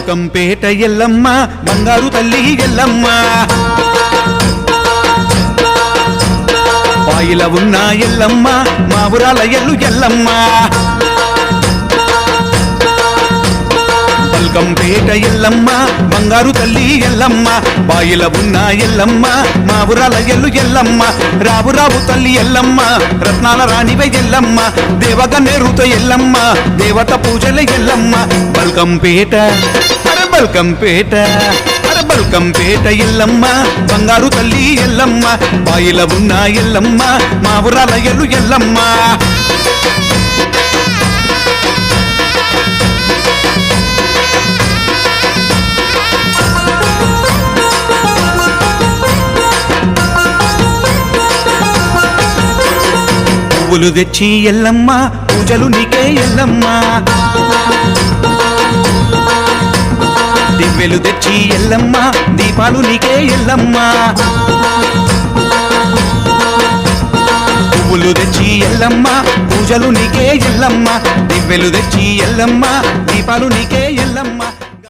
బల్కంపేట ఎల్లమ్మ బంగారు తల్లి ఎల్లమ్మ పాయిల ఉన్న ఎల్లమ్మ మా ఊరాల ఎల్లు ఎల్లమ్మ బల్కంపేట ఎల్లమ్మ బంగారు తల్లి ఎల్లమ్మ బాయిల ఉన్న ఎల్లమ్మ మా ఊరాల ఎల్లు ఎల్లమ్మ రావు రావు తల్లి ఎల్లమ్మ రత్నాల రాణివై ఎల్లమ్మ దేవగన్నేరుతో ఎల్లమ్మ దేవత పూజల ఎల్లమ్మ బల్కంపేట అరే బల్కంపేట బల్కంపేట ఎల్లమ్మ బంగారు తల్లి ఎల్లమ్మ బాయిల ఉన్న ఎల్లమ్మ మా ఊరాల ఎల్లు ఎల్లమ్మ పువ్వులు తెచ్చి ఎల్లమ్మ పూజలు నీకే ఎల్లమ్మ దివ్వెలు తెచ్చి ఎల్లమ్మ దీపాలు నీకే ఎల్లమ్మ పువ్వులు తెచ్చి ఎల్లమ్మ పూజలు నీకే ఎల్లమ్మ దివ్వెలు తెచ్చి ఎల్లమ్మ దీపాలు నీకే ఎల్లమ్మ